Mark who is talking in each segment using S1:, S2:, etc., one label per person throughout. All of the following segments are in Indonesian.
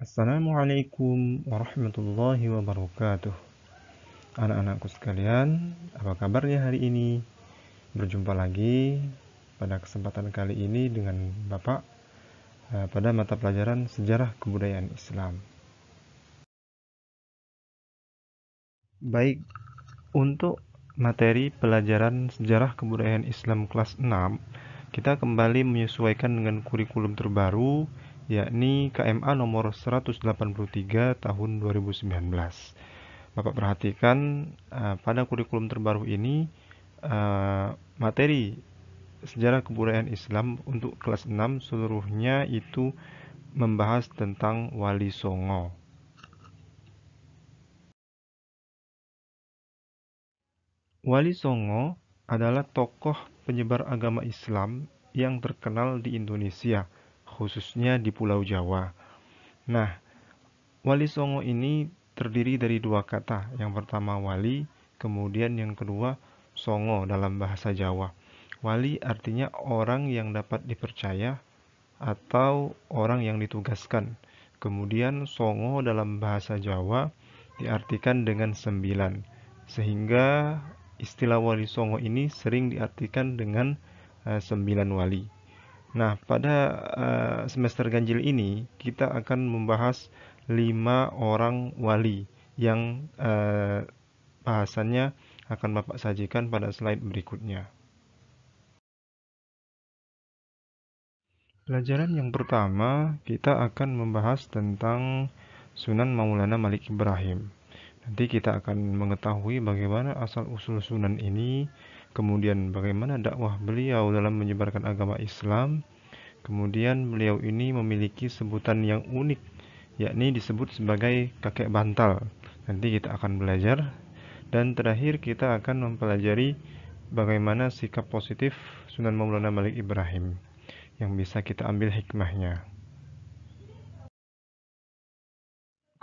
S1: Assalamualaikum warahmatullahi wabarakatuh. Anak-anakku sekalian, apa kabarnya hari ini? Berjumpa lagi pada kesempatan kali ini dengan Bapak pada mata pelajaran Sejarah Kebudayaan Islam. Baik, untuk materi pelajaran Sejarah Kebudayaan Islam kelas 6, kita kembali menyesuaikan dengan kurikulum terbaru, yakni KMA nomor 183 tahun 2019. Bapak perhatikan pada kurikulum terbaru ini materi Sejarah Kebudayaan Islam untuk kelas 6 seluruhnya itu membahas tentang Wali Songo. Wali Songo adalah tokoh penyebar agama Islam yang terkenal di Indonesia, khususnya di Pulau Jawa. Nah, Wali Songo ini terdiri dari dua kata. Yang pertama wali, kemudian yang kedua songo dalam bahasa Jawa. Wali artinya orang yang dapat dipercaya atau orang yang ditugaskan. Kemudian songo dalam bahasa Jawa diartikan dengan sembilan. Sehingga istilah Wali Songo ini sering diartikan dengan sembilan wali. Nah, pada semester ganjil ini kita akan membahas 5 orang wali yang bahasannya akan Bapak sajikan pada slide berikutnya. Pelajaran yang pertama, kita akan membahas tentang Sunan Maulana Malik Ibrahim. Nanti kita akan mengetahui bagaimana asal-usul Sunan ini, kemudian bagaimana dakwah beliau dalam menyebarkan agama Islam. Kemudian beliau ini memiliki sebutan yang unik, yakni disebut sebagai kakek bantal. Nanti kita akan belajar. Dan terakhir kita akan mempelajari bagaimana sikap positif Sunan Maulana Malik Ibrahim yang bisa kita ambil hikmahnya.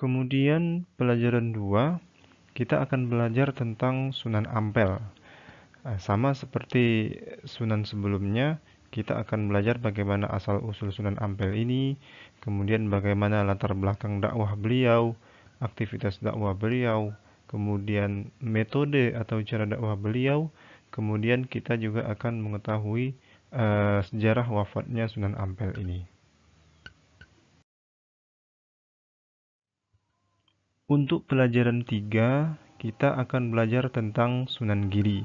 S1: Kemudian pelajaran 2, kita akan belajar tentang Sunan Ampel. Sama seperti Sunan sebelumnya, kita akan belajar bagaimana asal-usul Sunan Ampel ini, kemudian bagaimana latar belakang dakwah beliau, aktivitas dakwah beliau, kemudian metode atau cara dakwah beliau, kemudian kita juga akan mengetahui sejarah wafatnya Sunan Ampel ini. Untuk pelajaran 3, kita akan belajar tentang Sunan Giri.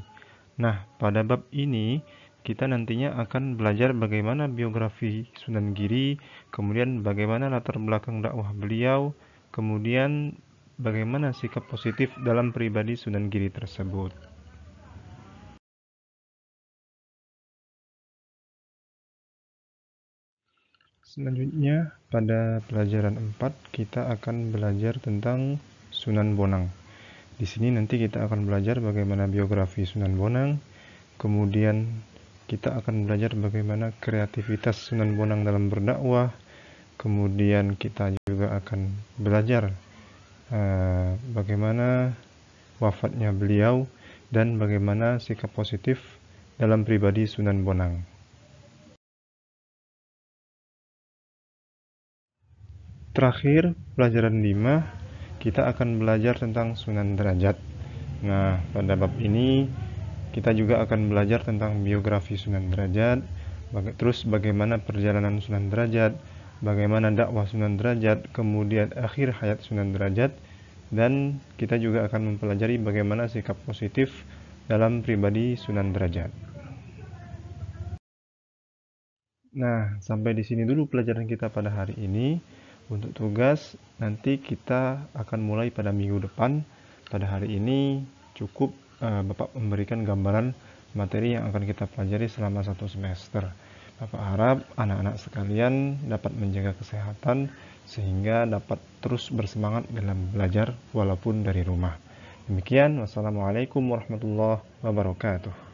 S1: Nah, pada bab ini kita nantinya akan belajar bagaimana biografi Sunan Giri, kemudian bagaimana latar belakang dakwah beliau, kemudian bagaimana sikap positif dalam pribadi Sunan Giri tersebut. Selanjutnya, pada pelajaran 4, kita akan belajar tentang Sunan Bonang. Di sini nanti kita akan belajar bagaimana biografi Sunan Bonang, kemudian kita akan belajar bagaimana kreativitas Sunan Bonang dalam berdakwah, kemudian kita juga akan belajar bagaimana wafatnya beliau dan bagaimana sikap positif dalam pribadi Sunan Bonang. Terakhir, pelajaran 5, kita akan belajar tentang Sunan Derajat. Nah, pada bab ini kita juga akan belajar tentang biografi Sunan Derajat, terus bagaimana perjalanan Sunan Derajat, bagaimana dakwah Sunan Derajat, kemudian akhir hayat Sunan Derajat, dan kita juga akan mempelajari bagaimana sikap positif dalam pribadi Sunan Derajat. Nah, sampai di sini dulu pelajaran kita pada hari ini. Untuk tugas, nanti kita akan mulai pada minggu depan. Pada hari ini cukup Bapak memberikan gambaran materi yang akan kita pelajari selama 1 semester. Bapak harap anak-anak sekalian dapat menjaga kesehatan sehingga dapat terus bersemangat dalam belajar walaupun dari rumah. Demikian, wassalamualaikum warahmatullahi wabarakatuh.